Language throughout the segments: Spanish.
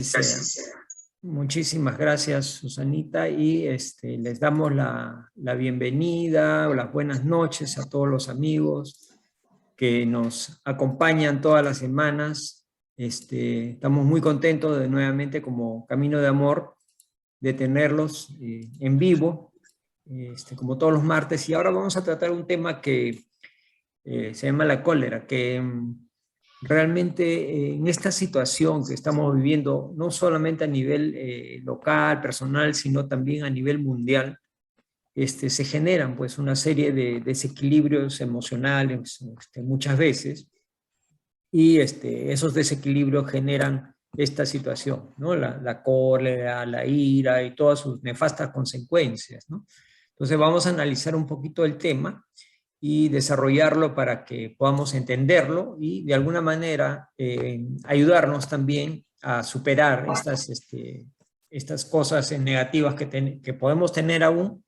Sea. Muchísimas gracias, Susanita, y les damos la bienvenida o las buenas noches a todos los amigos que nos acompañan todas las semanas. Estamos muy contentos de nuevamente, como Camino de Amor, de tenerlos en vivo, como todos los martes, y ahora vamos a tratar un tema que se llama la cólera, que realmente en esta situación que estamos viviendo, no solamente a nivel local, personal, sino también a nivel mundial, se generan pues una serie de desequilibrios emocionales muchas veces, y esos desequilibrios generan esta situación, ¿no? La cólera, la ira y todas sus nefastas consecuencias, ¿no? Entonces vamos a analizar un poquito el tema y desarrollarlo para que podamos entenderlo y de alguna manera ayudarnos también a superar estas cosas negativas que podemos tener aún,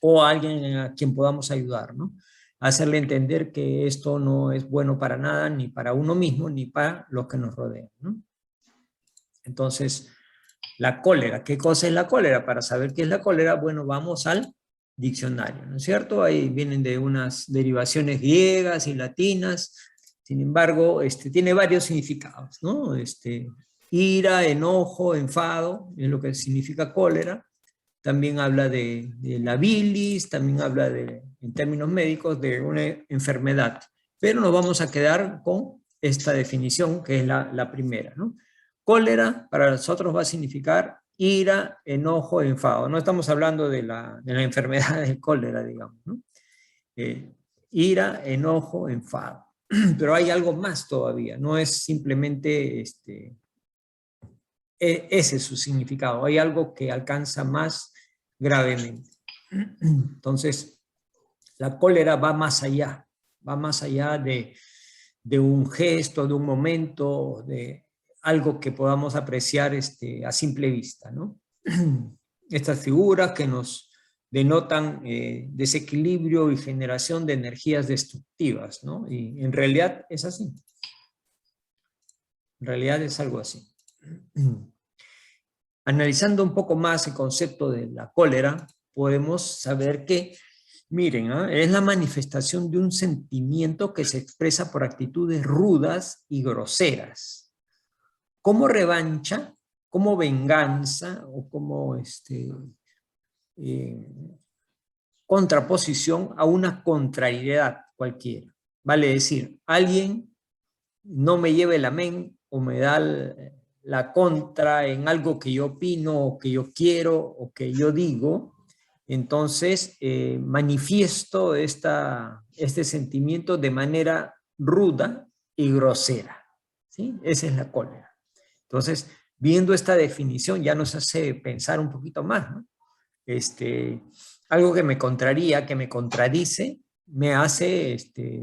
o a alguien a quien podamos ayudar, ¿no? Hacerle entender que esto no es bueno para nada, ni para uno mismo, ni para los que nos rodean, ¿no? Entonces, la cólera. ¿Qué cosa es la cólera? Para saber qué es la cólera, bueno, vamos al diccionario, ¿no es cierto? Ahí vienen de unas derivaciones griegas y latinas. Sin embargo, tiene varios significados, ¿no? Ira, enojo, enfado, es lo que significa cólera. También habla de la bilis, también habla en términos médicos, de una enfermedad. Pero nos vamos a quedar con esta definición, que es la primera, ¿no? Cólera para nosotros va a significar ira, enojo, enfado. No estamos hablando de la enfermedad del cólera, digamos, ¿no? Ira, enojo, enfado. Pero hay algo más todavía, no es simplemente ese es su significado, hay algo que alcanza más gravemente. Entonces, la cólera va más allá de un gesto, de un momento, de algo que podamos apreciar a simple vista, ¿no? Estas figuras que nos denotan desequilibrio y generación de energías destructivas, ¿no? Y en realidad es así. En realidad es algo así. Analizando un poco más el concepto de la cólera, podemos saber que, miren, es la manifestación de un sentimiento que se expresa por actitudes rudas y groseras, como revancha, como venganza o como contraposición a una contrariedad cualquiera. Vale decir, alguien no me lleva el amén o me da la contra en algo que yo opino o que yo quiero o que yo digo, entonces manifiesto este sentimiento de manera ruda y grosera, ¿sí? Esa es la cólera. Entonces, viendo esta definición ya nos hace pensar un poquito más, ¿no? Algo que me contraría, que me contradice, me hace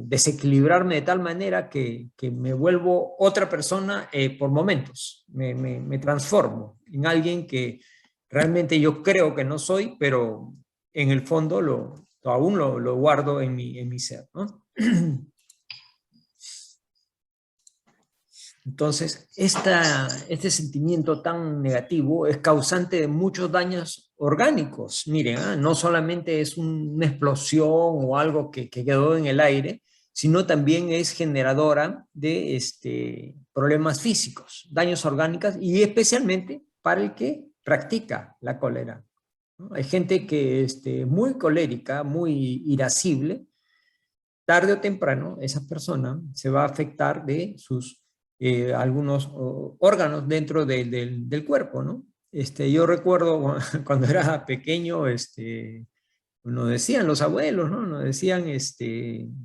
desequilibrarme de tal manera que me vuelvo otra persona por momentos. Me transformo en alguien que realmente yo creo que no soy, pero en el fondo aún lo guardo en mi ser, ¿no? Entonces, este sentimiento tan negativo es causante de muchos daños orgánicos. Miren, no solamente es una explosión o algo que quedó en el aire, sino también es generadora de problemas físicos, daños orgánicos, y especialmente para el que practica la cólera, ¿no? Hay gente que es muy colérica, muy irascible. Tarde o temprano esa persona se va a afectar de sus algunos órganos dentro del cuerpo, ¿no? Yo recuerdo cuando era pequeño, nos decían los abuelos, ¿no? Nos decían,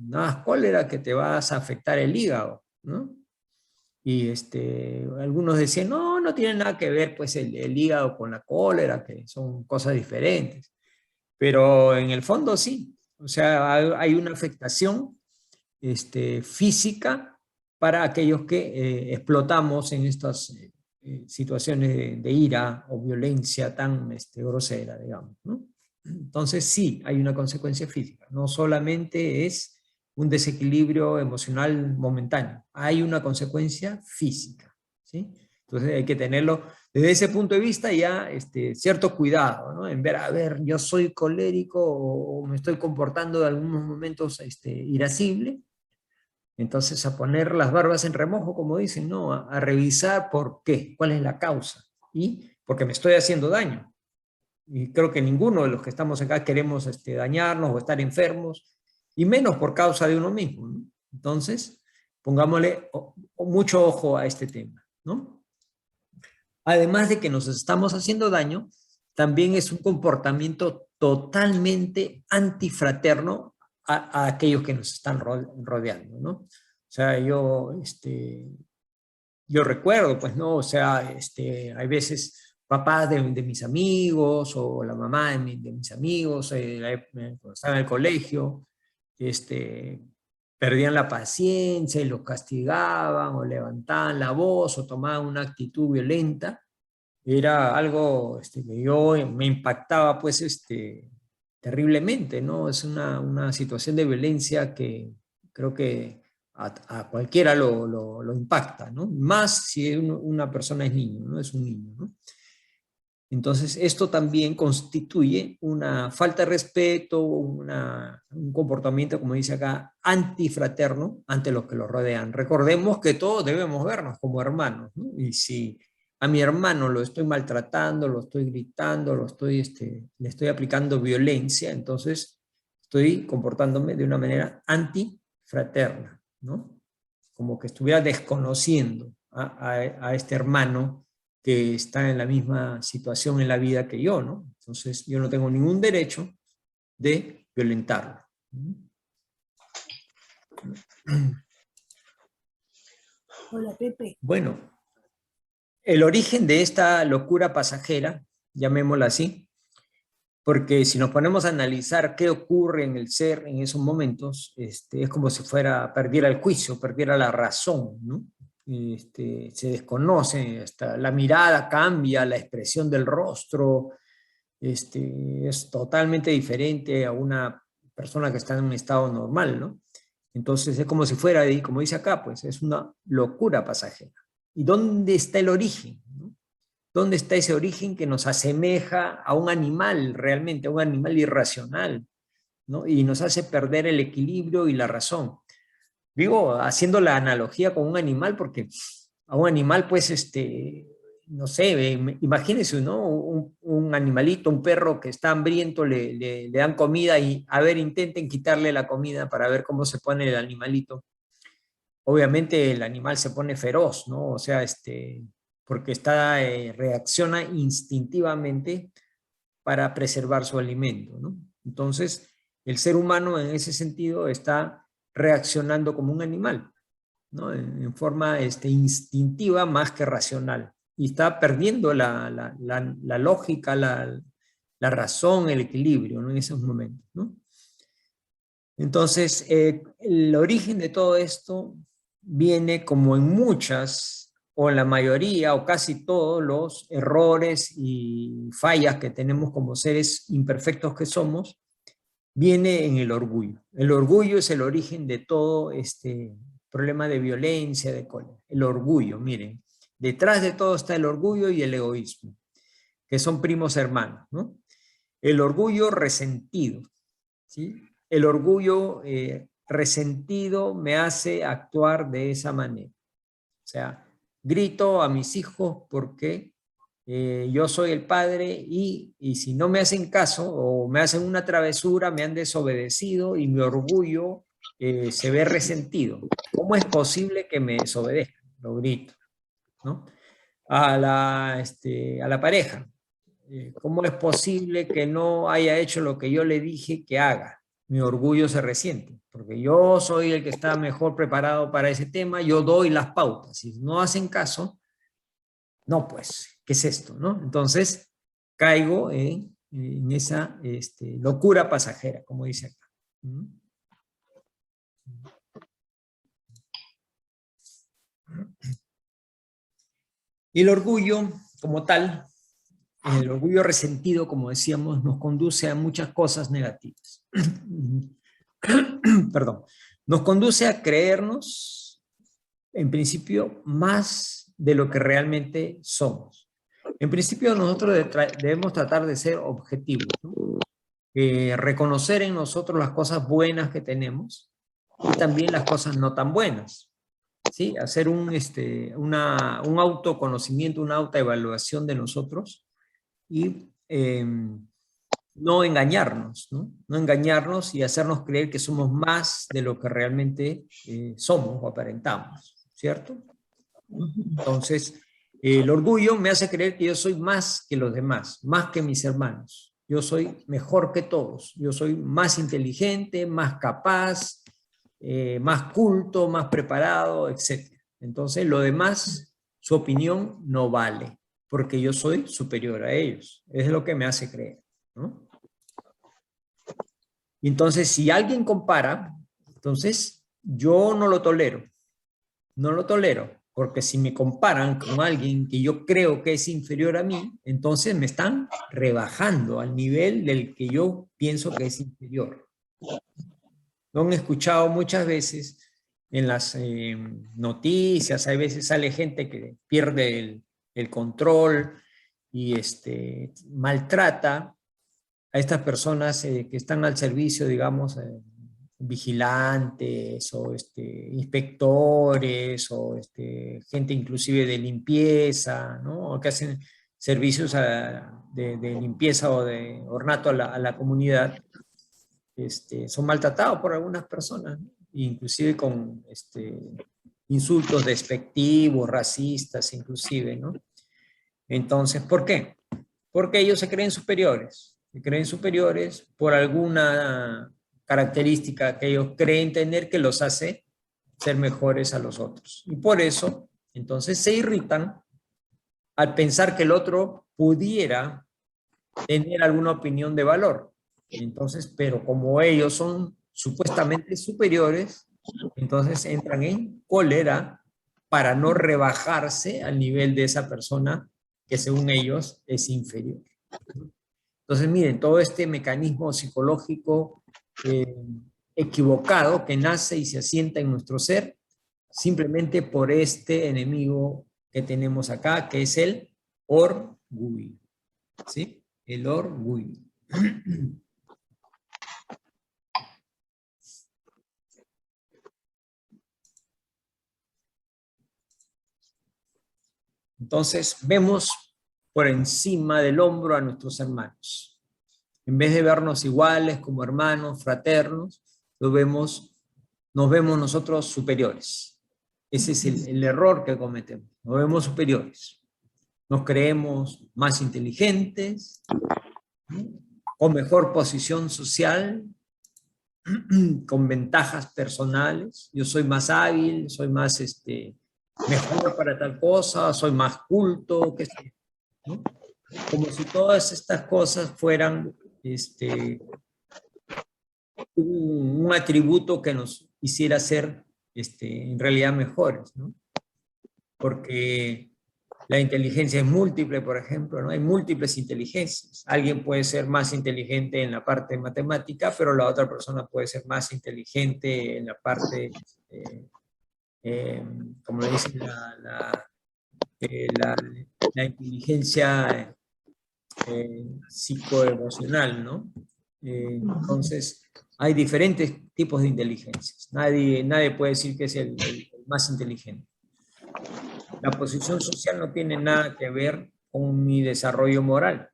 no hagas cólera que te vas a afectar el hígado, ¿no? Y algunos decían, no, no tiene nada que ver pues el hígado con la cólera, que son cosas diferentes. Pero en el fondo sí, o sea, hay una afectación física para aquellos que explotamos en estas situaciones de ira o violencia tan grosera, digamos, ¿no? Entonces sí, hay una consecuencia física, no solamente es un desequilibrio emocional momentáneo, hay una consecuencia física, ¿sí? Entonces hay que tenerlo desde ese punto de vista ya cierto cuidado, ¿no? En ver, a ver, yo soy colérico o me estoy comportando en algunos momentos irascible. Entonces a poner las barbas en remojo, como dicen, ¿no? A revisar por qué, cuál es la causa. Y porque me estoy haciendo daño. Y creo que ninguno de los que estamos acá queremos dañarnos o estar enfermos, y menos por causa de uno mismo, ¿no? Entonces, pongámosle mucho ojo a este tema, ¿no? Además de que nos estamos haciendo daño, también es un comportamiento totalmente antifraterno a aquellos que nos están rodeando, ¿no? O sea, yo recuerdo, pues, ¿no? O sea, hay veces papás de mis amigos o la mamá de mis amigos, cuando estaba en el colegio, perdían la paciencia y los castigaban o levantaban la voz o tomaban una actitud violenta. Era algo que yo me impactaba, pues, terriblemente, ¿no? Es una situación de violencia que creo que a cualquiera lo impacta, ¿no? Más si una persona es niño, ¿no? Es un niño, ¿no? Entonces, esto también constituye una falta de respeto, un comportamiento, como dice acá, antifraterno ante los que los rodean. Recordemos que todos debemos vernos como hermanos, ¿no? Y si a mi hermano lo estoy maltratando, lo estoy gritando, le estoy aplicando violencia, entonces estoy comportándome de una manera antifraterna, ¿no? Como que estuviera desconociendo a este hermano que está en la misma situación en la vida que yo, ¿no? Entonces yo no tengo ningún derecho de violentarlo. Hola, Pepe. Bueno, el origen de esta locura pasajera, llamémosla así, porque si nos ponemos a analizar qué ocurre en el ser en esos momentos, es como si perdiera el juicio, perdiera la razón, ¿no? Se desconoce, hasta la mirada cambia, la expresión del rostro, es totalmente diferente a una persona que está en un estado normal, ¿no? Entonces es como si fuera, como dice acá, pues es una locura pasajera. ¿Y dónde está el origen? ¿No? ¿Dónde está ese origen que nos asemeja a un animal realmente, a un animal irracional, ¿no? Y nos hace perder el equilibrio y la razón? Digo, haciendo la analogía con un animal, porque a un animal, pues, no sé, imagínense, ¿no? Un animalito, un perro que está hambriento, le dan comida y, a ver, intenten quitarle la comida para ver cómo se pone el animalito. Obviamente el animal se pone feroz, ¿no? O sea, porque reacciona instintivamente para preservar su alimento, ¿no? Entonces, el ser humano en ese sentido está reaccionando como un animal, ¿no? En forma instintiva más que racional. Y está perdiendo la lógica, la razón, el equilibrio, ¿no? En esos momentos, ¿no? Entonces, el origen de todo esto viene como en muchas, o en la mayoría, o casi todos los errores y fallas que tenemos como seres imperfectos que somos, viene en el orgullo. El orgullo es el origen de todo este problema de violencia, de cólera. El orgullo, miren, detrás de todo está el orgullo y el egoísmo, que son primos hermanos, ¿no? El orgullo resentido, ¿sí? El orgullo resentido me hace actuar de esa manera. O sea, grito a mis hijos porque yo soy el padre y si no me hacen caso o me hacen una travesura, me han desobedecido y mi orgullo se ve resentido. ¿Cómo es posible que me desobedezcan? Lo grito, ¿no? A la pareja. ¿Cómo es posible que no haya hecho lo que yo le dije que haga? Mi orgullo se resiente, porque yo soy el que está mejor preparado para ese tema, yo doy las pautas. Si no hacen caso, no, pues, ¿qué es esto? ¿No? Entonces, caigo en esa locura pasajera, como dice acá. Y el orgullo, como tal, el orgullo resentido, como decíamos, nos conduce a muchas cosas negativas. Perdón. Nos conduce a creernos, en principio, más de lo que realmente somos. En principio nosotros debemos tratar de ser objetivos, ¿no? Reconocer en nosotros las cosas buenas que tenemos y también las cosas no tan buenas, ¿sí? Hacer un autoconocimiento, una autoevaluación de nosotros y no engañarnos, ¿no? No engañarnos y hacernos creer que somos más de lo que realmente somos o aparentamos, ¿cierto? Entonces, el orgullo me hace creer que yo soy más que los demás, más que mis hermanos. Yo soy mejor que todos. Yo soy más inteligente, más capaz, más culto, más preparado, etc. Entonces, lo demás, su opinión no vale, porque yo soy superior a ellos. Es lo que me hace creer, ¿no? Entonces, si alguien compara, entonces yo no lo tolero. No lo tolero, porque si me comparan con alguien que yo creo que es inferior a mí, entonces me están rebajando al nivel del que yo pienso que es inferior. Lo han escuchado muchas veces en las noticias, hay veces sale gente que pierde el control y maltrata a estas personas que están al servicio, digamos, vigilantes o inspectores o gente inclusive de limpieza, ¿no? O que hacen servicios de limpieza o de ornato a la comunidad, son maltratados por algunas personas, ¿no? Inclusive con insultos despectivos, racistas inclusive, ¿no? Entonces, ¿por qué? Porque ellos se creen superiores por alguna característica que ellos creen tener que los hace ser mejores a los otros. Y por eso, entonces se irritan al pensar que el otro pudiera tener alguna opinión de valor. Entonces, pero como ellos son supuestamente superiores, entonces entran en cólera para no rebajarse al nivel de esa persona que según ellos es inferior. Entonces, miren, todo este mecanismo psicológico equivocado que nace y se asienta en nuestro ser, simplemente por este enemigo que tenemos acá, que es el orgullo. ¿Sí? El orgullo. Entonces, vemos por encima del hombro a nuestros hermanos. En vez de vernos iguales como hermanos, fraternos, nos vemos nosotros superiores. Ese es el error que cometemos. Nos vemos superiores. Nos creemos más inteligentes, ¿no? Con mejor posición social, con ventajas personales. Yo soy más hábil, soy más mejor para tal cosa, soy más culto, qué sé yo, ¿no? Como si todas estas cosas fueran un atributo que nos hiciera ser en realidad mejores, ¿no? Porque la inteligencia es múltiple, por ejemplo, ¿no? Hay múltiples inteligencias. Alguien puede ser más inteligente en la parte matemática, pero la otra persona puede ser más inteligente en la parte, como le dicen, la inteligencia psicoemocional, ¿no? Entonces, hay diferentes tipos de inteligencias. Nadie puede decir que es el más inteligente. La posición social no tiene nada que ver con mi desarrollo moral.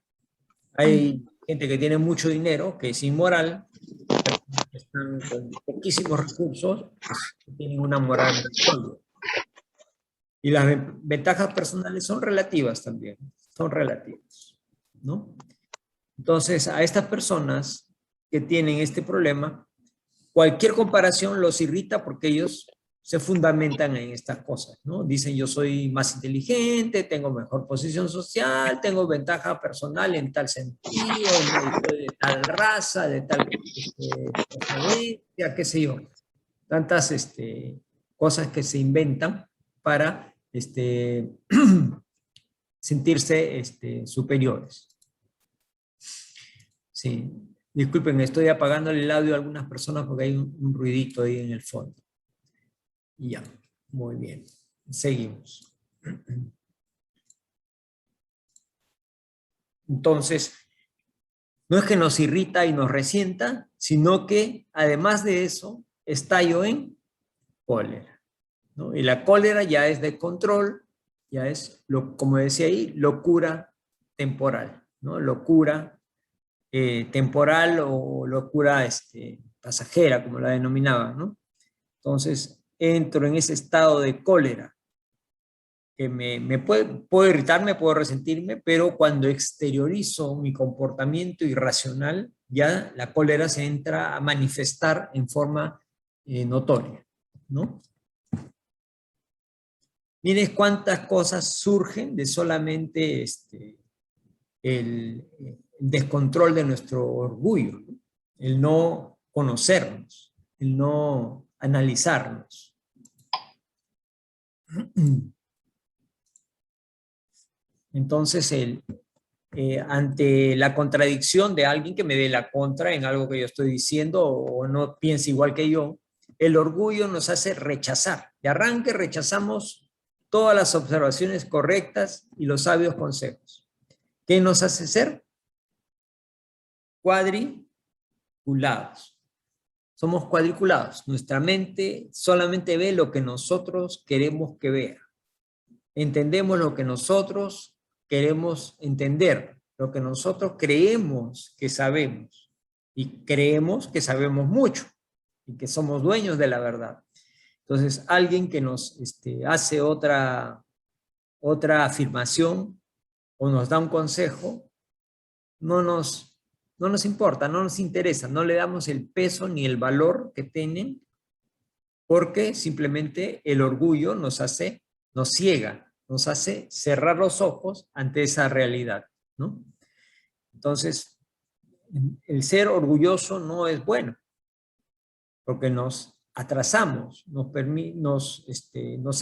Hay gente que tiene mucho dinero, que es inmoral, que están con poquísimos recursos, que tienen una moral muy sólida. Y las ventajas personales son relativas también, son relativas, ¿no? Entonces, a estas personas que tienen este problema, cualquier comparación los irrita porque ellos se fundamentan en estas cosas, ¿no? Dicen, yo soy más inteligente, tengo mejor posición social, tengo ventaja personal en tal sentido, soy de tal raza, de tal procedencia, qué sé yo. Tantas cosas que se inventan para sentirse superiores. Sí. Disculpen, estoy apagando el audio a algunas personas porque hay un ruidito ahí en el fondo. Ya, muy bien. Seguimos. Entonces, no es que nos irrita y nos resienta, sino que además de eso, estallo en cólera, ¿no? Y la cólera ya es de control, ya es, como decía ahí, locura temporal, ¿no? Locura temporal o locura pasajera, como la denominaba, ¿no? Entonces, entro en ese estado de cólera, que puedo irritarme, puedo resentirme, pero cuando exteriorizo mi comportamiento irracional, ya la cólera se entra a manifestar en forma notoria, ¿no? Miren cuántas cosas surgen de solamente el descontrol de nuestro orgullo, ¿no? El no conocernos, el no analizarnos. Entonces, ante la contradicción de alguien que me dé la contra en algo que yo estoy diciendo o no piense igual que yo, el orgullo nos hace rechazar. De arranque rechazamos todas las observaciones correctas y los sabios consejos. ¿Qué nos hace ser? Cuadriculados. Somos cuadriculados. Nuestra mente solamente ve lo que nosotros queremos que vea. Entendemos lo que nosotros queremos entender, lo que nosotros creemos que sabemos. Y creemos que sabemos mucho y que somos dueños de la verdad. Entonces, alguien que nos hace otra afirmación o nos da un consejo, no nos importa, no nos interesa, no le damos el peso ni el valor que tienen, porque simplemente el orgullo nos ciega, nos hace cerrar los ojos ante esa realidad, ¿no? Entonces, el ser orgulloso no es bueno, porque nos atrasamos, nos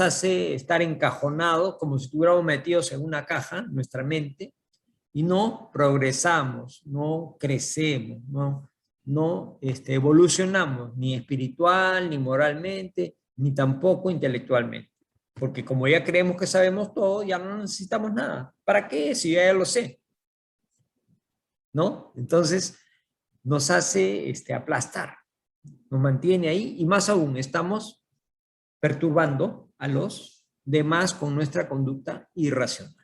hace estar encajonados como si estuviéramos metidos en una caja, nuestra mente, y no progresamos, no crecemos, no evolucionamos, ni espiritual, ni moralmente, ni tampoco intelectualmente. Porque como ya creemos que sabemos todo, ya no necesitamos nada. ¿Para qué? Si ya lo sé. ¿No? Entonces, nos hace aplastar, nos mantiene ahí, y más aún, estamos perturbando a los demás con nuestra conducta irracional.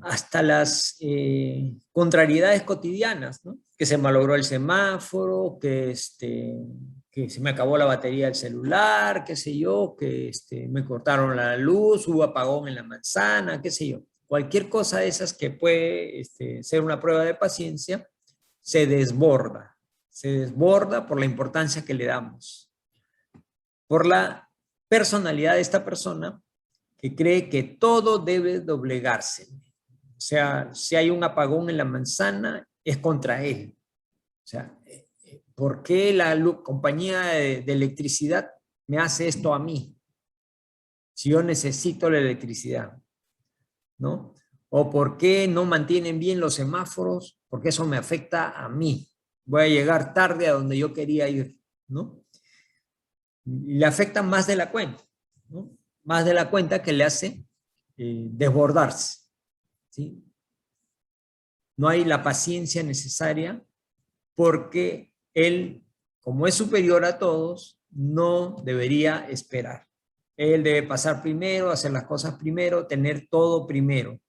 Hasta las contrariedades cotidianas, ¿no? Que se malogró el semáforo, que se me acabó la batería del celular, qué sé yo, que me cortaron la luz, hubo apagón en la manzana, qué sé yo. Cualquier cosa de esas que puede ser una prueba de paciencia, se desborda por la importancia que le damos, por la personalidad de esta persona que cree que todo debe doblegarse. O sea, si hay un apagón en la manzana, es contra él. O sea, ¿por qué la compañía de electricidad me hace esto a mí? Si yo necesito la electricidad, ¿no? ¿O por qué no mantienen bien los semáforos? Porque eso me afecta a mí. Voy a llegar tarde a donde yo quería ir, ¿no? Y le afecta más de la cuenta, ¿no? Más de la cuenta, que le hace desbordarse, ¿sí? No hay la paciencia necesaria, porque él, como es superior a todos, no debería esperar. Él debe pasar primero, hacer las cosas primero, tener todo primero.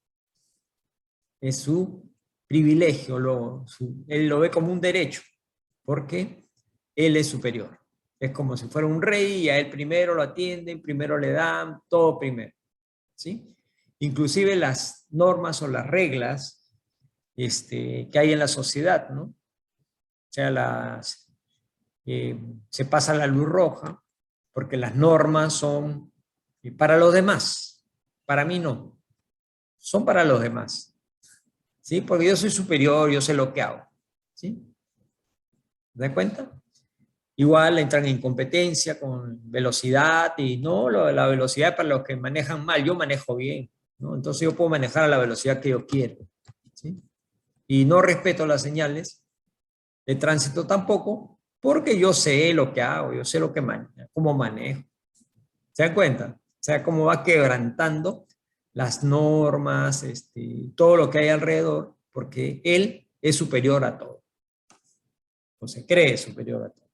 Es su privilegio, él lo ve como un derecho, porque él es superior. Es como si fuera un rey y a él primero lo atienden, primero le dan, todo primero, ¿sí? Inclusive las normas o las reglas que hay en la sociedad, ¿no? O sea, se pasa la luz roja porque las normas son para los demás, para mí no, son para los demás, ¿sí? Porque yo soy superior, yo sé lo que hago, ¿sí? ¿Te das cuenta? Igual entran en competencia con velocidad, y no, la velocidad para los que manejan mal, yo manejo bien, ¿no? Entonces yo puedo manejar a la velocidad que yo quiero, ¿sí? Y no respeto las señales, De tránsito tampoco, porque yo sé lo que hago, yo sé lo que cómo manejo. ¿Se dan cuenta? O sea, cómo va quebrantando las normas, todo lo que hay alrededor, porque él es superior a todo. O se cree superior a todo.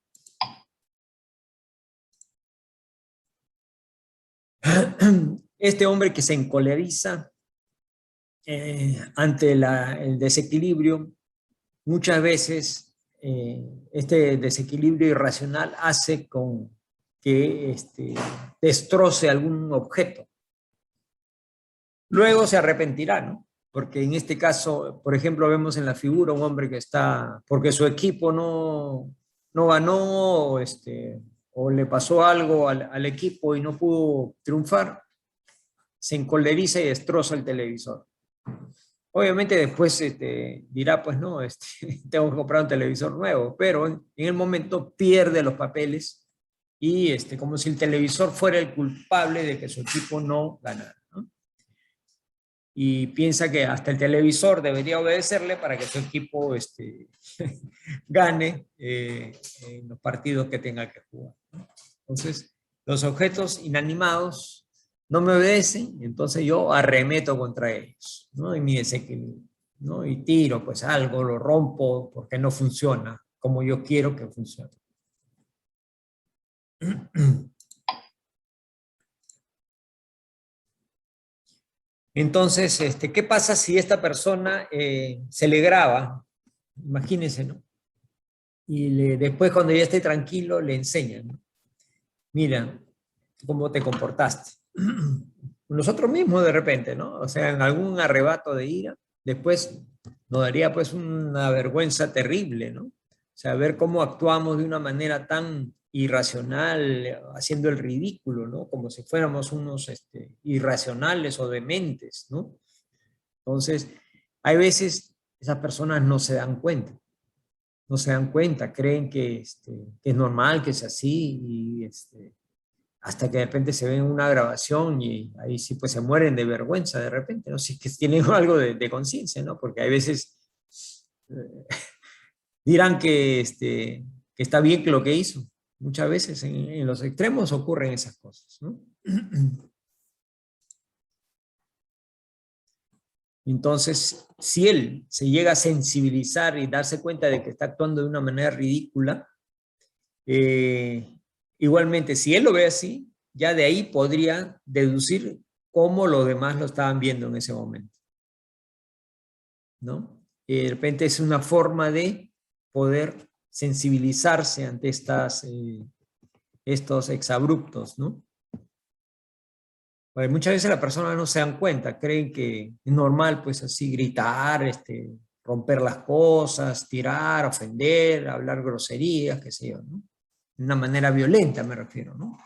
Este hombre que se encoleriza ante el desequilibrio, muchas veces este desequilibrio irracional hace con que destroce algún objeto. Luego se arrepentirá, ¿no? Porque en este caso, por ejemplo, vemos en la figura un hombre que está, porque su equipo no ganó, o le pasó algo al equipo y no pudo triunfar, se encoleriza y destroza el televisor. Obviamente después dirá, pues no, tengo que comprar un televisor nuevo, pero en el momento pierde los papeles y como si el televisor fuera el culpable de que su equipo no ganara, ¿no? Y piensa que hasta el televisor debería obedecerle para que su equipo gane en los partidos que tenga que jugar, ¿no? Entonces, los objetos inanimados no me obedecen, entonces yo arremeto contra ellos, ¿no? Y mi desequilibrio, ¿no? Y tiro pues algo, lo rompo porque no funciona como yo quiero que funcione. Entonces, ¿qué pasa si esta persona se le graba? Imagínense, ¿no? Y después cuando ya esté tranquilo le enseñan, ¿no? Mira, cómo te comportaste. Nosotros mismos de repente, ¿no? O sea, en algún arrebato de ira, después nos daría pues una vergüenza terrible, ¿no? O sea, ver cómo actuamos de una manera tan irracional, haciendo el ridículo, ¿no? Como si fuéramos unos irracionales o dementes, ¿no? Entonces, hay veces esas personas no se dan cuenta, no se dan cuenta, creen que es normal, que es así, y hasta que de repente se ven una grabación y ahí sí pues se mueren de vergüenza de repente, ¿no? Si es que tienen algo de conciencia, ¿no? Porque hay veces eh, dirán que está bien que lo que hizo. Muchas veces en los extremos ocurren esas cosas, ¿no? Entonces, si él se llega a sensibilizar y darse cuenta de que está actuando de una manera ridícula, eh, igualmente, si él lo ve así, ya de ahí podría deducir cómo los demás lo estaban viendo en ese momento, ¿no? Y de repente es una forma de poder sensibilizarse ante estos exabruptos, ¿no? Porque muchas veces las personas no se dan cuenta, creen que es normal, pues así, gritar, romper las cosas, tirar, ofender, hablar groserías, qué sé yo, ¿no? De una manera violenta me refiero, ¿no?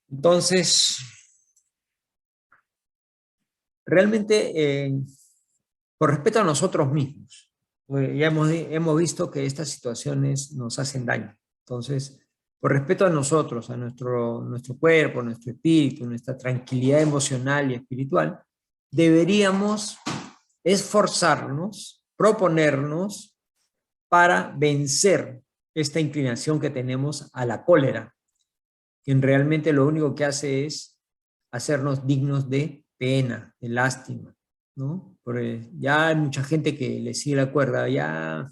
Entonces, realmente, por respeto a nosotros mismos, ya hemos visto que estas situaciones nos hacen daño. Entonces, por respeto a nosotros, a nuestro cuerpo, nuestro espíritu, nuestra tranquilidad emocional y espiritual, deberíamos esforzarnos, proponernos para vencer esta inclinación que tenemos a la cólera, que realmente lo único que hace es hacernos dignos de pena, de lástima, ¿no? Porque ya hay mucha gente que le sigue la cuerda, ya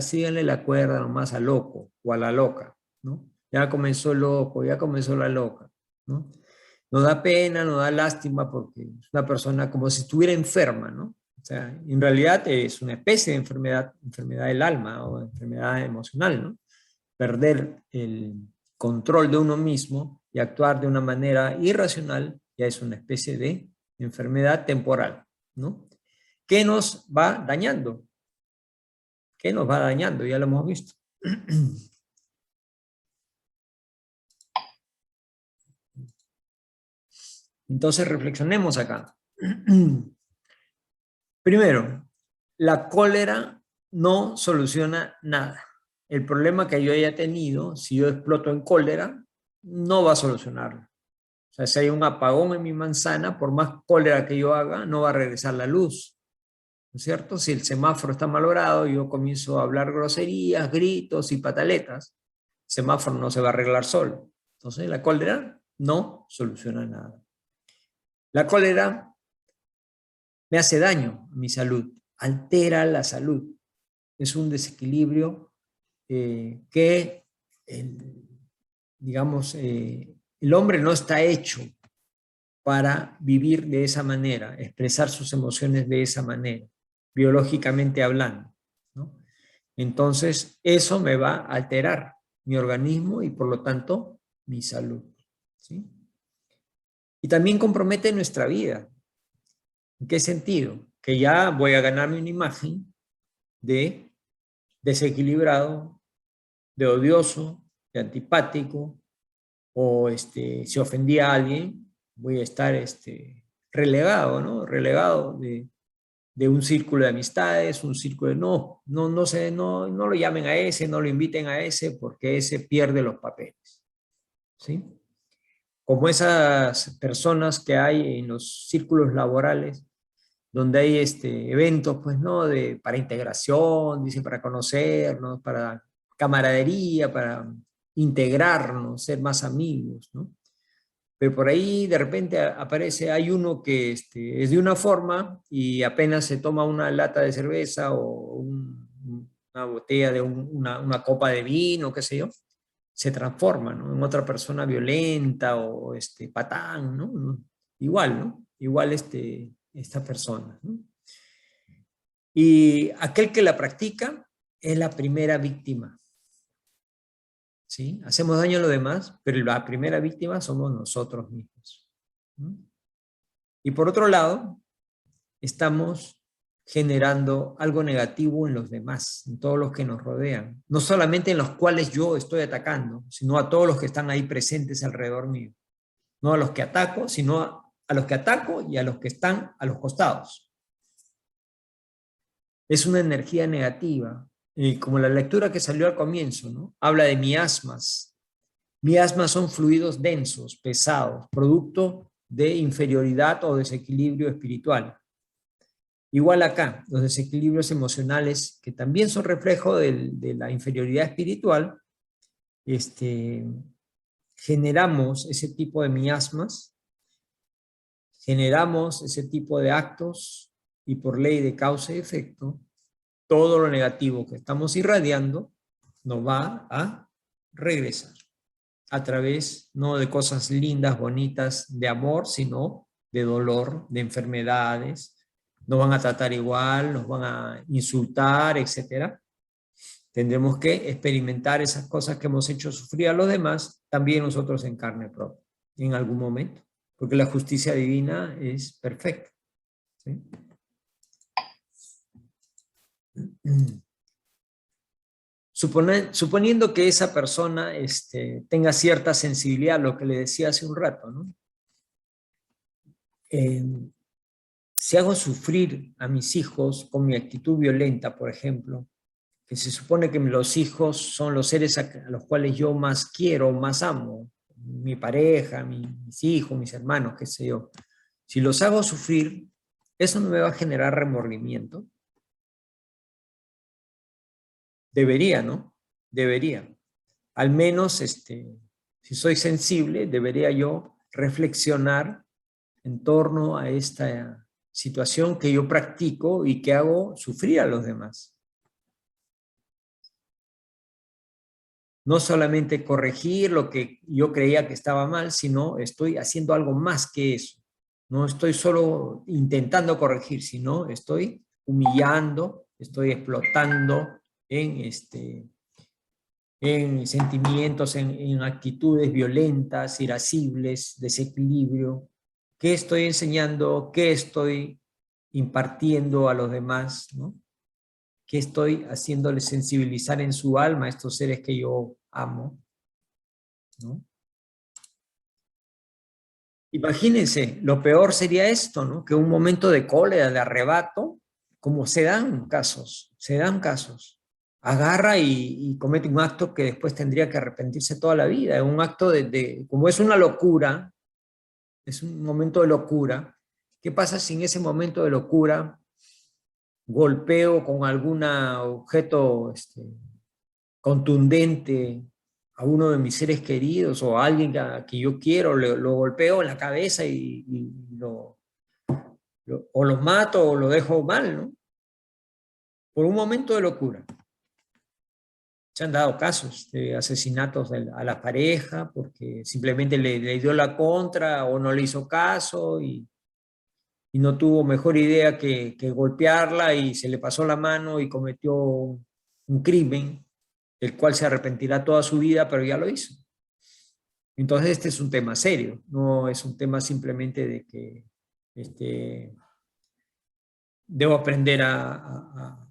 síganle la cuerda nomás al loco o a la loca, ¿no? Ya comenzó el loco, ya comenzó la loca, ¿no? Nos da pena, nos da lástima porque es una persona como si estuviera enferma, ¿no? O sea, en realidad es una especie de enfermedad del alma o enfermedad emocional, ¿no? Perder el control de uno mismo y actuar de una manera irracional ya es una especie de enfermedad temporal, ¿no? ¿Qué nos va dañando? ¿Qué nos va dañando? Ya lo hemos visto. Entonces reflexionemos acá. Primero, la cólera no soluciona nada. El problema que yo haya tenido, si yo exploto en cólera, no va a solucionarlo. O sea, si hay un apagón en mi manzana, por más cólera que yo haga, no va a regresar la luz, ¿no es cierto? Si el semáforo está malogrado, yo comienzo a hablar groserías, gritos y pataletas, el semáforo no se va a arreglar solo. Entonces, la cólera no soluciona nada. La cólera me hace daño a mi salud, altera la salud. Es un desequilibrio que, digamos, el hombre no está hecho para vivir de esa manera, expresar sus emociones de esa manera, biológicamente hablando, ¿no? Entonces, eso me va a alterar mi organismo y por lo tanto mi salud, ¿sí? Y también compromete nuestra vida. ¿En qué sentido? Que ya voy a ganarme una imagen de desequilibrado, de odioso, de antipático, o si ofendí a alguien, voy a estar relegado, ¿no? Relegado de un círculo de amistades, un círculo de no sé, no lo llamen a ese, no lo inviten a ese, porque ese pierde los papeles, ¿sí? Como esas personas que hay en los círculos laborales, donde hay eventos, pues, ¿no? Para integración, dice, para conocernos, para camaradería, para integrarnos, ser más amigos, ¿no? Pero por ahí de repente aparece, hay uno que es de una forma y apenas se toma una lata de cerveza o una botella de una copa de vino, qué sé yo, se transforma, ¿no? En otra persona violenta o patán, ¿no? Igual, ¿no? Igual esta persona, ¿no? Y aquel que la practica es la primera víctima, ¿sí? Hacemos daño a los demás, pero la primera víctima somos nosotros mismos, ¿no? Y por otro lado, estamos generando algo negativo en los demás, en todos los que nos rodean. No solamente en los cuales yo estoy atacando, sino a todos los que están ahí presentes alrededor mío. No a los que ataco, sino a los que ataco y a los que están a los costados. Es una energía negativa, como la lectura que salió al comienzo, ¿no? Habla de miasmas. Miasmas son fluidos densos, pesados, producto de inferioridad o desequilibrio espiritual. Igual acá, los desequilibrios emocionales, que también son reflejo de la inferioridad espiritual, generamos ese tipo de miasmas, generamos ese tipo de actos y por ley de causa y efecto, todo lo negativo que estamos irradiando nos va a regresar a través no de cosas lindas, bonitas, de amor, sino de dolor, de enfermedades. Nos van a tratar igual, nos van a insultar, etc. Tendremos que experimentar esas cosas que hemos hecho sufrir a los demás, también nosotros en carne propia, en algún momento, porque la justicia divina es perfecta, ¿sí? Suponiendo que esa persona tenga cierta sensibilidad, lo que le decía hace un rato, ¿no? Si hago sufrir a mis hijos con mi actitud violenta, por ejemplo, que se supone que los hijos son los seres a los cuales yo más quiero, más amo, mi pareja, mis hijos, mis hermanos, qué sé yo. Si los hago sufrir, ¿eso no me va a generar remordimiento? Debería, ¿no? Debería. Al menos, si soy sensible, debería yo reflexionar en torno a esta situación que yo practico y que hago sufrir a los demás. No solamente corregir lo que yo creía que estaba mal, sino estoy haciendo algo más que eso. No estoy solo intentando corregir, sino estoy humillando, estoy explotando en sentimientos, en actitudes violentas, irascibles, desequilibrio. ¿Qué estoy enseñando? ¿Qué estoy impartiendo a los demás, ¿no? ¿Qué estoy haciéndoles sensibilizar en su alma a estos seres que yo amo, ¿no? Imagínense, lo peor sería esto, ¿no? Que un momento de cólera, de arrebato, como se dan casos, agarra y comete un acto que después tendría que arrepentirse toda la vida, un acto como es una locura, es un momento de locura. ¿Qué pasa si en ese momento de locura golpeo con algún objeto contundente a uno de mis seres queridos o a alguien que yo quiero, lo golpeo en la cabeza y o lo mato o lo dejo mal, ¿no? Por un momento de locura. Se han dado casos de asesinatos a la pareja porque simplemente le dio la contra o no le hizo caso y no tuvo mejor idea que golpearla y se le pasó la mano y cometió un crimen del cual se arrepentirá toda su vida, pero ya lo hizo. Entonces este es un tema serio, no es un tema simplemente de que debo aprender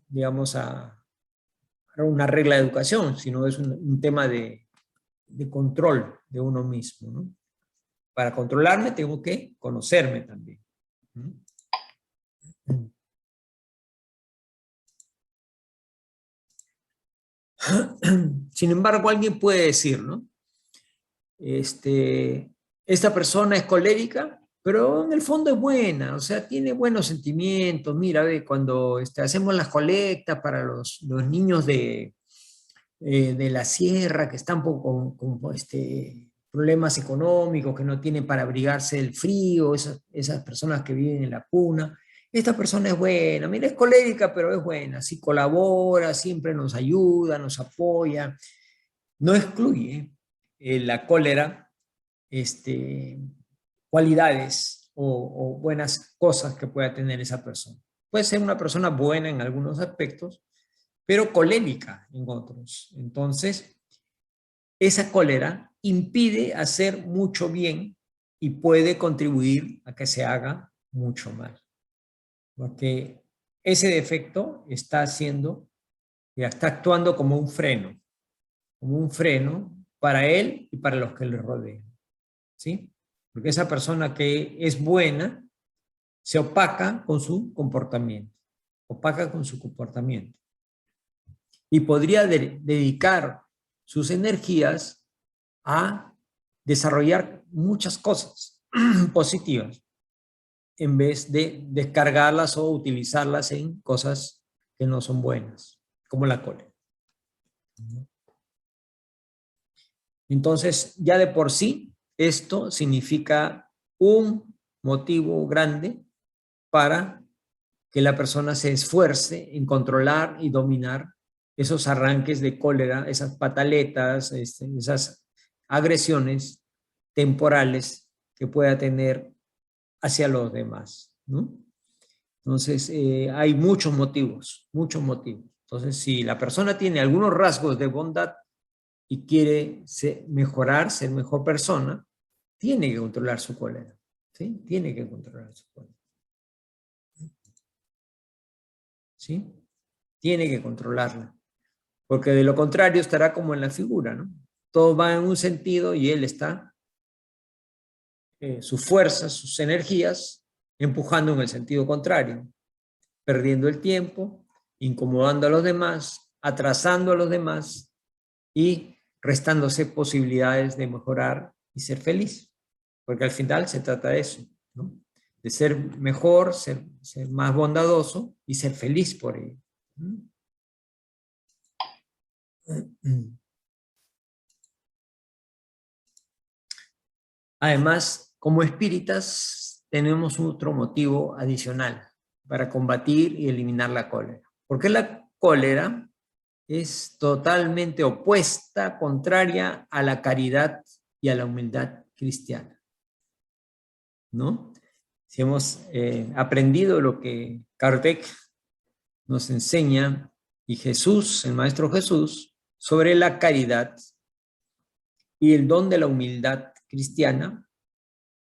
digamos, a una regla de educación, sino es un tema de control de uno mismo, ¿no? Para controlarme tengo que conocerme también. Sin embargo, alguien puede decir, ¿no? Esta persona es colérica, pero en el fondo es buena, o sea, tiene buenos sentimientos. Mira, ve, cuando hacemos las colectas para los niños de la sierra que están con problemas económicos, que no tienen para abrigarse del frío, esas personas que viven en la puna. Esta persona es buena, mira, es colérica, pero es buena, sí colabora, siempre nos ayuda, nos apoya, no excluye la cólera, cualidades o buenas cosas que pueda tener esa persona. Puede ser una persona buena en algunos aspectos, pero colérica en otros. Entonces, esa cólera impide hacer mucho bien y puede contribuir a que se haga mucho mal. Porque ese defecto está actuando como un freno para él y para los que le rodean. ¿Sí? Porque esa persona que es buena se opaca con su comportamiento. Y podría dedicar sus energías a desarrollar muchas cosas positivas en vez de descargarlas o utilizarlas en cosas que no son buenas, como la cólera. Entonces, ya de por sí, esto significa un motivo grande para que la persona se esfuerce en controlar y dominar esos arranques de cólera, esas pataletas, esas agresiones temporales que pueda tener hacia los demás, ¿no? Entonces, hay muchos motivos, muchos motivos. Entonces, si la persona tiene algunos rasgos de bondad y quiere mejorar, ser mejor persona, tiene que controlar su cólera, ¿sí? Tiene que controlar su cólera. ¿Sí? Tiene que controlarla, porque de lo contrario estará como en la figura, ¿no? Todo va en un sentido y él está, sus fuerzas, sus energías, empujando en el sentido contrario, perdiendo el tiempo, incomodando a los demás, atrasando a los demás y restándose posibilidades de mejorar y ser feliz, porque al final se trata de eso, ¿no? De ser mejor, ser más bondadoso y ser feliz por ello. Además, como espíritas, tenemos otro motivo adicional para combatir y eliminar la cólera. Porque la cólera es totalmente opuesta, contraria a la caridad y a la humildad cristiana, ¿no? Si hemos aprendido lo que Kardec nos enseña y Jesús, el Maestro Jesús, sobre la caridad y el don de la humildad cristiana,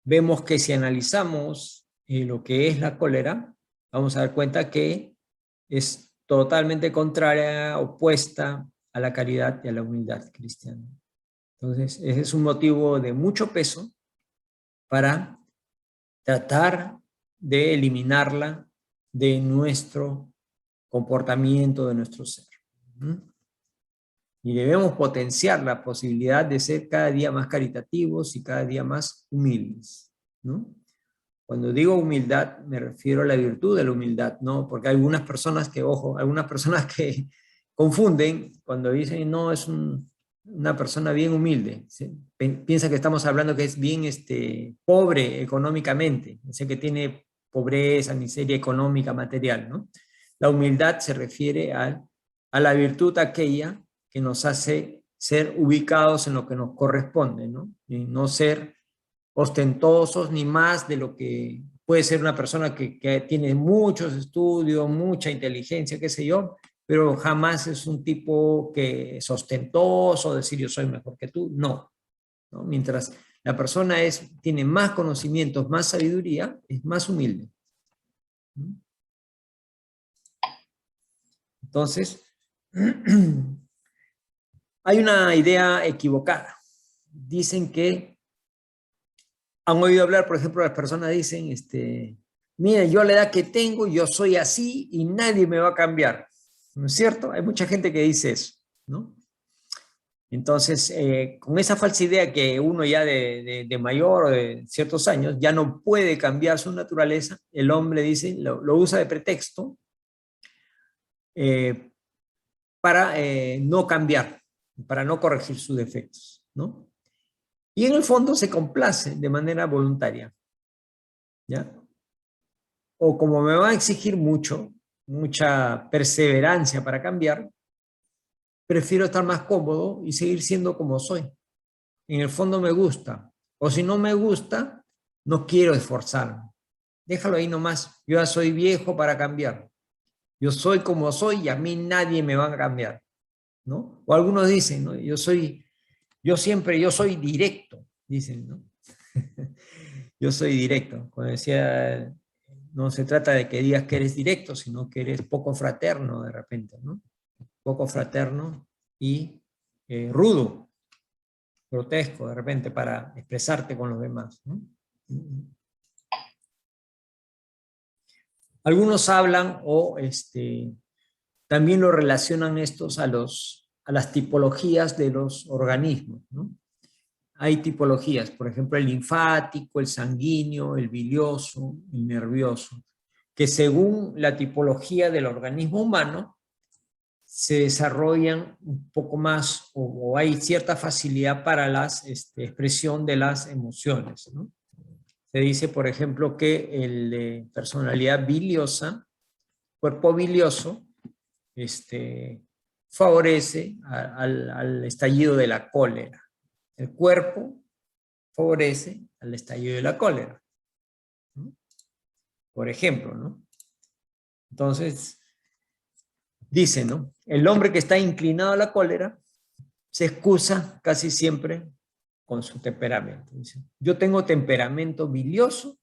vemos que si analizamos lo que es la cólera, vamos a dar cuenta que es totalmente contraria, opuesta a la caridad y a la humildad cristiana. Entonces, ese es un motivo de mucho peso para tratar de eliminarla de nuestro comportamiento, de nuestro ser. Y debemos potenciar la posibilidad de ser cada día más caritativos y cada día más humildes. ¿no? Cuando digo humildad, me refiero a la virtud de la humildad, ¿no? Porque hay algunas personas que, ojo, algunas personas que confunden cuando dicen, no, es una persona bien humilde. Piensa que estamos hablando que es bien pobre económicamente, o sea, que tiene pobreza, miseria económica, material, ¿no? La humildad se refiere a la virtud aquella que nos hace ser ubicados en lo que nos corresponde, ¿no? Y no ser ostentosos ni más de lo que puede ser una persona que tiene muchos estudios, mucha inteligencia, qué sé yo, pero jamás es un tipo que es ostentoso, decir yo soy mejor que tú, no, ¿no? Mientras la persona tiene más conocimientos, más sabiduría, es más humilde. Entonces, hay una idea equivocada. Dicen que han oído hablar, por ejemplo, las personas dicen, mira, yo a la edad que tengo, yo soy así y nadie me va a cambiar. ¿No es cierto? Hay mucha gente que dice eso, ¿no? Entonces, con esa falsa idea que uno ya de mayor o de ciertos años ya no puede cambiar su naturaleza, el hombre dice, lo usa de pretexto eh, para no cambiar, para no corregir sus defectos, ¿no? Y en el fondo se complace de manera voluntaria, ¿ya? O como me va a exigir mucha perseverancia para cambiar, prefiero estar más cómodo y seguir siendo como soy. En el fondo me gusta. O si no me gusta, no quiero esforzarme. Déjalo ahí nomás. Yo ya soy viejo para cambiar. Yo soy como soy y a mí nadie me va a cambiar, ¿no? O algunos dicen, ¿no? Yo soy directo, dicen, ¿no? Yo soy directo. Cuando decía, no se trata de que digas que eres directo, sino que eres poco fraterno de repente, ¿no? Poco fraterno y rudo, grotesco de repente para expresarte con los demás, ¿no? Algunos hablan o también lo relacionan estos a las tipologías de los organismos, ¿no? Hay tipologías, por ejemplo, el linfático, el sanguíneo, el bilioso, el nervioso, que según la tipología del organismo humano se desarrollan un poco más o hay cierta facilidad para la expresión de las emociones, ¿no? Se dice, por ejemplo, que el de personalidad biliosa, cuerpo bilioso, favorece al estallido de la cólera. El cuerpo favorece al estallido de la cólera, ¿no? Por ejemplo, ¿no? Entonces, dice, ¿no? El hombre que está inclinado a la cólera se excusa casi siempre con su temperamento. Dice, yo tengo temperamento bilioso,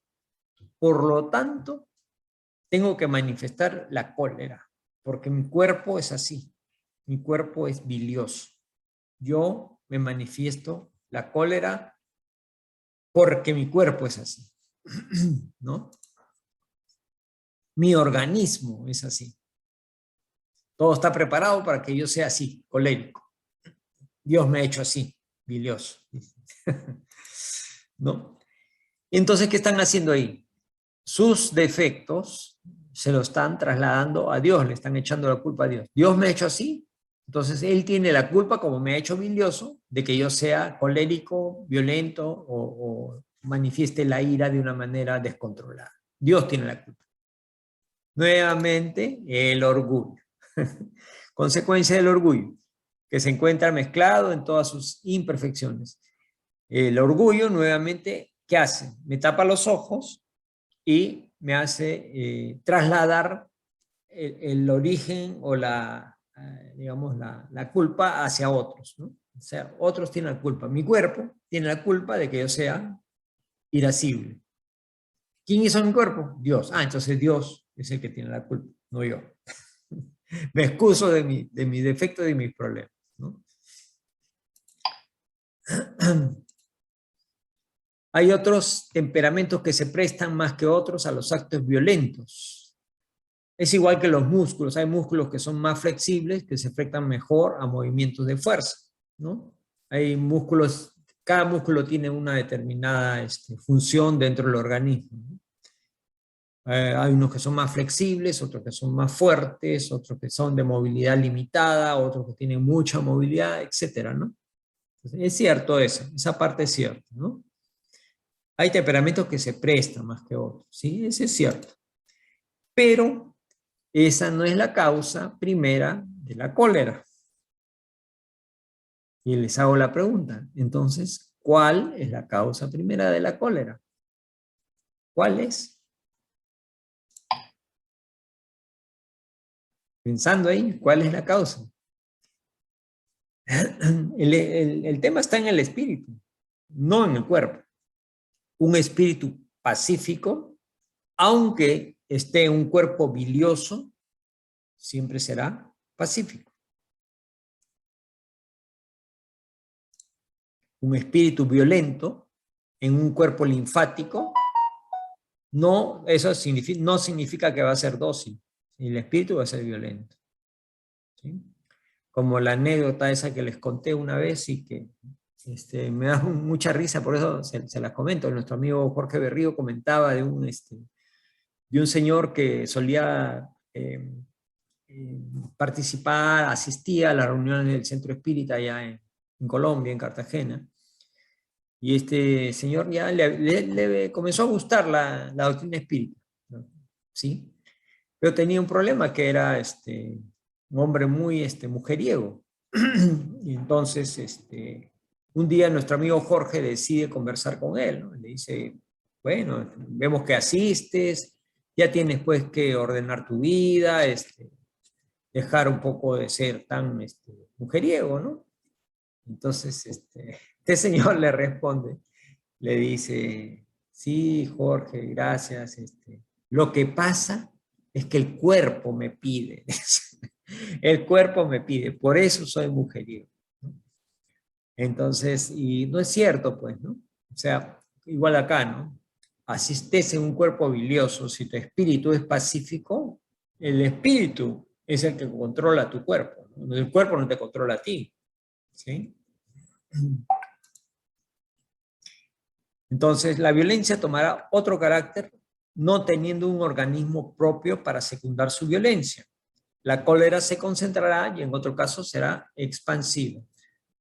por lo tanto, tengo que manifestar la cólera, porque mi cuerpo es así, mi cuerpo es bilioso. Yo me manifiesto la cólera porque mi cuerpo es así, ¿no? Mi organismo es así. Todo está preparado para que yo sea así, colérico. Dios me ha hecho así, bilioso. ¿No? Entonces, ¿qué están haciendo ahí? Sus defectos se lo están trasladando a Dios, le están echando la culpa a Dios. Dios me ha hecho así, entonces Él tiene la culpa, como me ha hecho bilioso, de que yo sea colérico, violento o manifieste la ira de una manera descontrolada. Dios tiene la culpa. Nuevamente, el orgullo. Consecuencia del orgullo, que se encuentra mezclado en todas sus imperfecciones. El orgullo, nuevamente, ¿qué hace? Me tapa los ojos y me hace trasladar el origen o digamos, la culpa hacia otros, ¿no? O sea, otros tienen la culpa. Mi cuerpo tiene la culpa de que yo sea irascible. ¿Quién hizo mi cuerpo? Dios. Ah, entonces Dios es el que tiene la culpa, no yo. Me excuso de mi defecto y de mis problemas, ¿no? Hay otros temperamentos que se prestan más que otros a los actos violentos. Es igual que los músculos. Hay músculos que son más flexibles, que se prestan mejor a movimientos de fuerza, ¿no? Hay músculos cada músculo tiene una determinada función dentro del organismo, ¿no? Hay unos que son más flexibles, otros que son más fuertes, otros que son de movilidad limitada, otros que tienen mucha movilidad, etcétera, ¿no? Entonces, es cierto eso, esa parte es cierta, ¿no? Hay temperamentos que se prestan más que otros, ¿sí? Eso es cierto. Pero esa no es la causa primera de la cólera. Y les hago la pregunta, entonces, ¿cuál es la causa primera de la cólera? ¿Cuál es? Pensando ahí, ¿cuál es la causa? El tema está en el espíritu, no en el cuerpo. Un espíritu pacífico, aunque esté en un cuerpo bilioso, siempre será pacífico. Un espíritu violento en un cuerpo linfático, no, eso no significa que va a ser dócil. El espíritu va a ser violento, ¿sí? Como la anécdota esa que les conté una vez y que me da mucha risa, por eso se las comento. Nuestro amigo Jorge Berrío comentaba de un señor que solía participar, asistía a las reuniones del Centro Espírita allá en Colombia, en Cartagena. Y este señor ya le comenzó a gustar la doctrina espírita, ¿no? ¿Sí? Pero tenía un problema que era un hombre muy mujeriego. Y entonces, un día nuestro amigo Jorge decide conversar con él, ¿no? Le dice, bueno, vemos que asistes, ya tienes pues que ordenar tu vida, dejar un poco de ser tan mujeriego, ¿no? Entonces, este señor le responde, le dice, sí, Jorge, gracias, lo que pasa es que el cuerpo me pide, el cuerpo me pide, por eso soy mujeriego, ¿no? Entonces, y no es cierto, pues, ¿no? O sea, igual acá, ¿no? Así estés en un cuerpo bilioso, si tu espíritu es pacífico, el espíritu es el que controla tu cuerpo, ¿no? El cuerpo no te controla a ti, ¿sí? Entonces, la violencia tomará otro carácter, no teniendo un organismo propio para secundar su violencia. La cólera se concentrará y en otro caso será expansiva,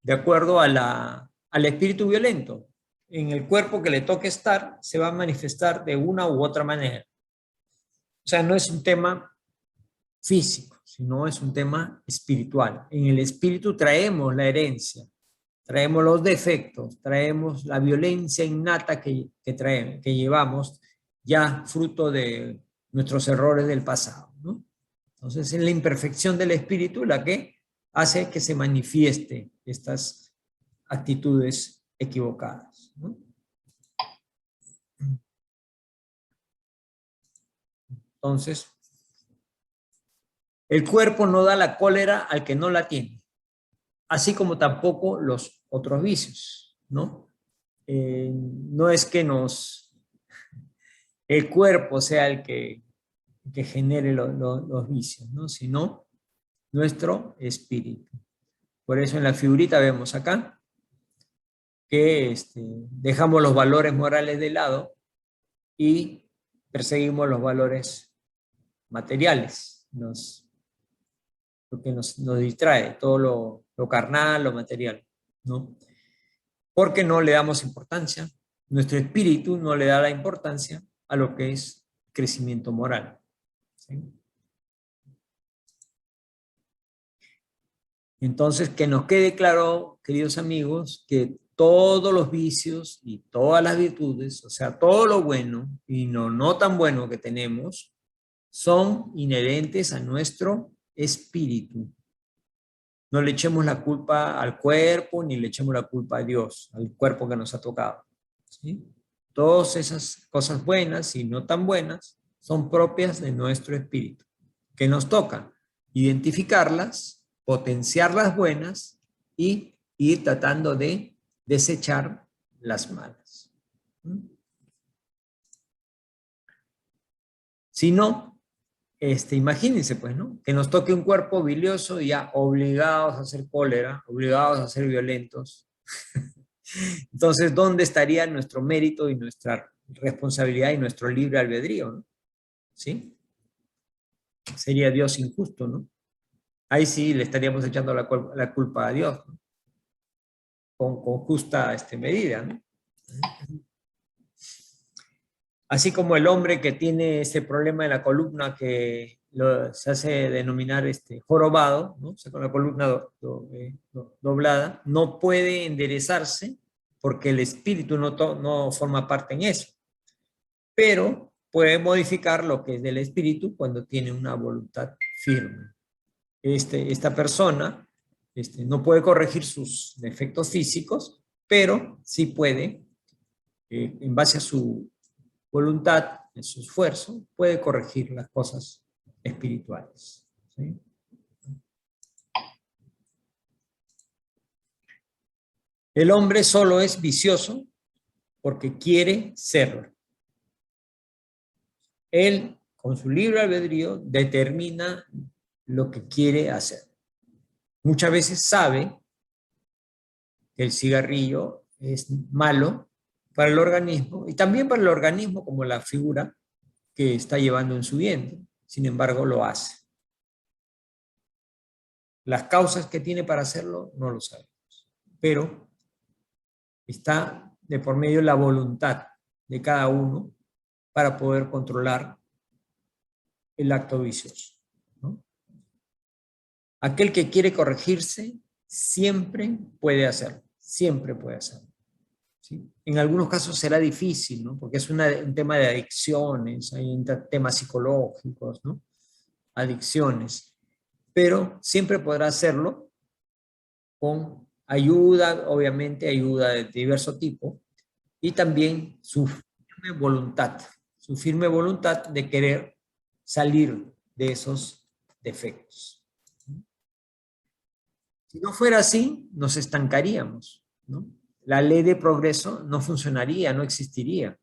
de acuerdo al espíritu violento. En el cuerpo que le toque estar, se va a manifestar de una u otra manera. O sea, no es un tema físico, sino es un tema espiritual. En el espíritu traemos la herencia, traemos los defectos, traemos la violencia innata que llevamos ya fruto de nuestros errores del pasado, ¿no? Entonces es la imperfección del espíritu la que hace que se manifieste estas actitudes equivocadas, ¿no? Entonces, el cuerpo no da la cólera al que no la tiene, así como tampoco los otros vicios, ¿no? No es que el cuerpo sea el que genere los vicios, ¿no? Sino nuestro espíritu. Por eso en la figurita vemos acá que dejamos los valores morales de lado y perseguimos los valores materiales, lo que nos distrae, todo lo carnal, lo material, ¿no? Porque no le damos importancia, nuestro espíritu no le da la importancia a lo que es crecimiento moral, ¿sí? Entonces, que nos quede claro, queridos amigos, que todos los vicios y todas las virtudes, o sea, todo lo bueno y no tan bueno que tenemos, son inherentes a nuestro espíritu. No le echemos la culpa al cuerpo, ni le echemos la culpa a Dios, al cuerpo que nos ha tocado, ¿sí? Todas esas cosas buenas y no tan buenas son propias de nuestro espíritu, que nos toca identificarlas, potenciar las buenas y ir tratando de desechar las malas. Si no, imagínense pues, ¿no? Que nos toque un cuerpo bilioso y ya obligados a hacer cólera, obligados a ser violentos. Entonces, ¿dónde estaría nuestro mérito y nuestra responsabilidad y nuestro libre albedrío, ¿no? ¿Sí? Sería Dios injusto, ¿no? Ahí sí le estaríamos echando la culpa a Dios, ¿no? Con justa medida, ¿no? Así como el hombre que tiene ese problema de la columna que se hace denominar jorobado, ¿no? O sea, con la columna doblada, no puede enderezarse porque el espíritu no forma parte en eso, pero puede modificar lo que es del espíritu cuando tiene una voluntad firme. Esta persona no puede corregir sus defectos físicos, pero sí puede, en base a su voluntad, en su esfuerzo, puede corregir las cosas espirituales. ¿Sí? El hombre solo es vicioso porque quiere serlo. Él, con su libre albedrío, determina lo que quiere hacer. Muchas veces sabe que el cigarrillo es malo para el organismo y también para el organismo como la figura que está llevando en su vientre. Sin embargo, lo hace. Las causas que tiene para hacerlo no lo sabemos, pero está de por medio la voluntad de cada uno para poder controlar el acto vicioso, ¿no? Aquel que quiere corregirse siempre puede hacerlo, siempre puede hacerlo. ¿Sí? En algunos casos será difícil, ¿no? Porque es un tema de adicciones, hay temas psicológicos, ¿no? Adicciones, pero siempre podrá hacerlo con ayuda, obviamente ayuda de diverso tipo, y también su firme voluntad de querer salir de esos defectos. Si no fuera así, nos estancaríamos, ¿no? La ley de progreso no funcionaría, no existiría.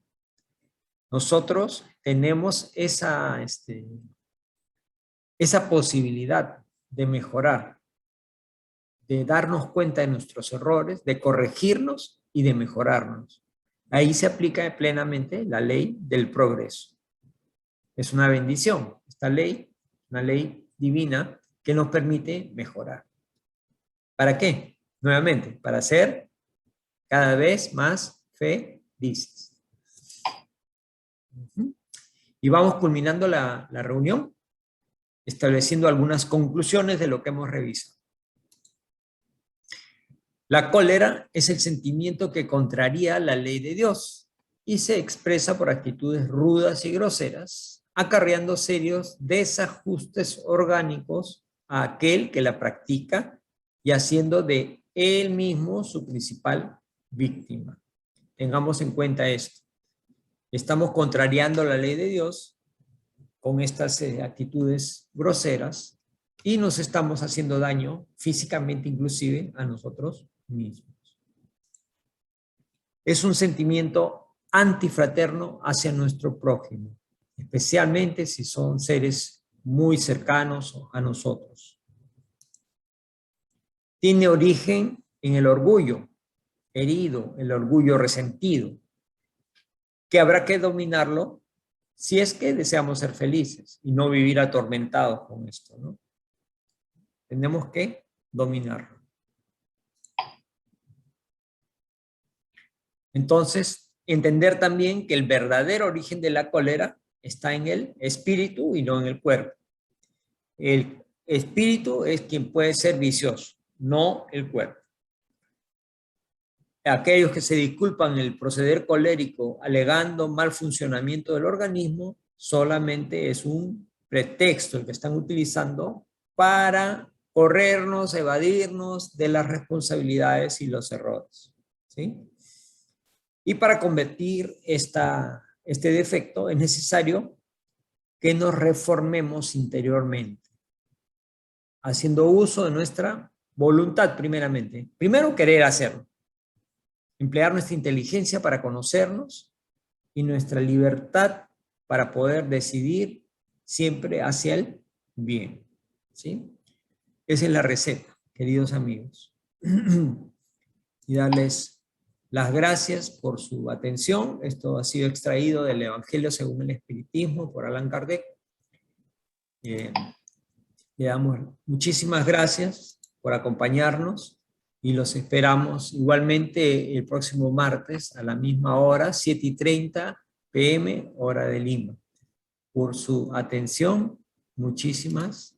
Nosotros tenemos esa posibilidad de mejorar, de darnos cuenta de nuestros errores, de corregirnos y de mejorarnos. Ahí se aplica plenamente la ley del progreso. Es una bendición, esta ley, una ley divina que nos permite mejorar. ¿Para qué? Nuevamente, para ser cada vez más felices. Y vamos culminando la reunión, estableciendo algunas conclusiones de lo que hemos revisado. La cólera es el sentimiento que contraría la ley de Dios y se expresa por actitudes rudas y groseras, acarreando serios desajustes orgánicos a aquel que la practica y haciendo de él mismo su principal víctima. Tengamos en cuenta esto. Estamos contrariando la ley de Dios con estas actitudes groseras y nos estamos haciendo daño físicamente inclusive a nosotros mismos. Es un sentimiento antifraterno hacia nuestro prójimo, especialmente si son seres muy cercanos a nosotros. Tiene origen en el orgullo herido, el orgullo resentido, que habrá que dominarlo si es que deseamos ser felices y no vivir atormentados con esto, ¿no? Tenemos que dominarlo. Entonces, entender también que el verdadero origen de la cólera está en el espíritu y no en el cuerpo. El espíritu es quien puede ser vicioso, no el cuerpo. Aquellos que se disculpan el proceder colérico alegando mal funcionamiento del organismo solamente es un pretexto el que están utilizando para corrernos, evadirnos de las responsabilidades y los errores, ¿sí? Y para combatir este defecto es necesario que nos reformemos interiormente, haciendo uso de nuestra voluntad primeramente. Primero, querer hacerlo. Emplear nuestra inteligencia para conocernos y nuestra libertad para poder decidir siempre hacia el bien, ¿sí? Esa es la receta, queridos amigos. Y darles las gracias por su atención. Esto ha sido extraído del Evangelio según el Espiritismo por Allan Kardec. Le damos muchísimas gracias por acompañarnos y los esperamos igualmente el próximo martes a la misma hora, 7:30 p.m., hora de Lima. Por su atención, muchísimas